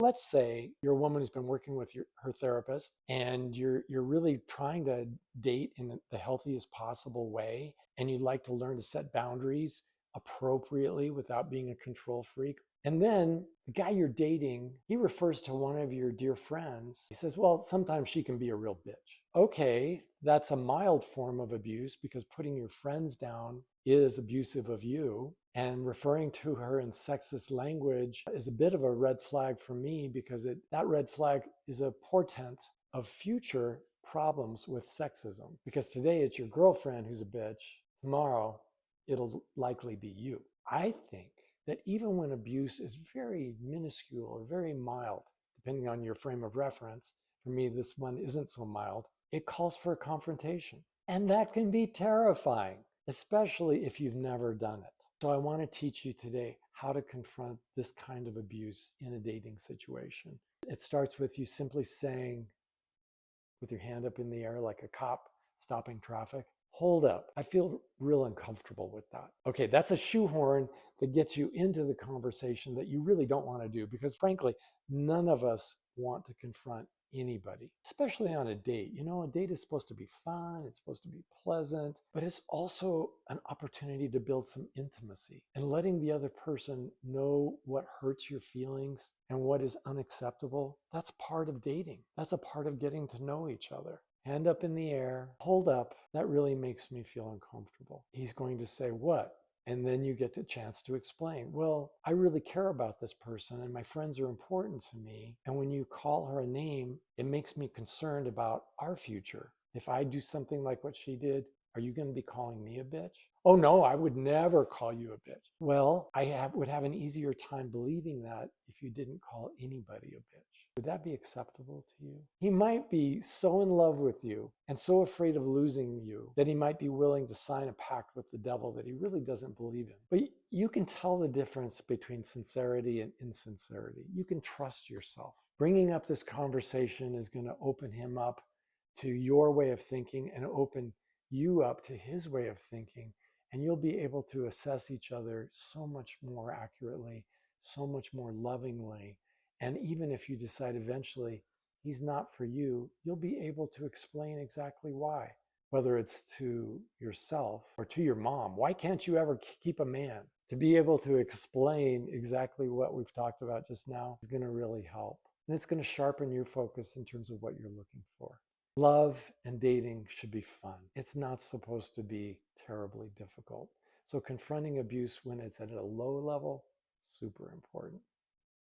Let's say you're a woman who's been working with her therapist and you're really trying to date in the healthiest possible way, and you'd like to learn to set boundaries appropriately without being a control freak. And then the guy you're dating, he refers to one of your dear friends. He says, well, sometimes she can be a real bitch. Okay, that's a mild form of abuse because putting your friends down is abusive of you. And referring to her in sexist language is a bit of a red flag for me because that red flag is a portent of future problems with sexism. Because today it's your girlfriend who's a bitch, tomorrow it'll likely be you. I think that even when abuse is very minuscule or very mild, depending on your frame of reference, for me, this one isn't so mild, it calls for a confrontation. And that can be terrifying, especially if you've never done it. So I want to teach you today how to confront this kind of abuse in a dating situation. It starts with you simply saying, with your hand up in the air like a cop stopping traffic, hold up. I feel real uncomfortable with that. Okay, that's a shoehorn that gets you into the conversation that you really don't want to do because, frankly, none of us want to confront anybody, especially on a date. You know, a date is supposed to be fun, it's supposed to be pleasant, but it's also an opportunity to build some intimacy and letting the other person know what hurts your feelings and what is unacceptable. That's part of dating. That's a part of getting to know each other. Hand up in the air, hold up. That really makes me feel uncomfortable. He's going to say, what? And then you get the chance to explain, well, I really care about this person and my friends are important to me. And when you call her a name, it makes me concerned about our future. If I do something like what she did, are you going to be calling me a bitch? Oh no, I would never call you a bitch. Well, would have an easier time believing that if you didn't call anybody a bitch. Would that be acceptable to you? He might be so in love with you and so afraid of losing you that he might be willing to sign a pact with the devil that he really doesn't believe in. But you can tell the difference between sincerity and insincerity. You can trust yourself. Bringing up this conversation is going to open him up to your way of thinking and open you up to his way of thinking. And you'll be able to assess each other so much more accurately, so much more lovingly. And even if you decide eventually he's not for you, you'll be able to explain exactly why, whether it's to yourself or to your mom. Why can't you ever keep a man? To be able to explain exactly what we've talked about just now is going to really help. And it's going to sharpen your focus in terms of what you're looking for. Love and dating should be fun. It's not supposed to be terribly difficult. So confronting abuse when it's at a low level, super important.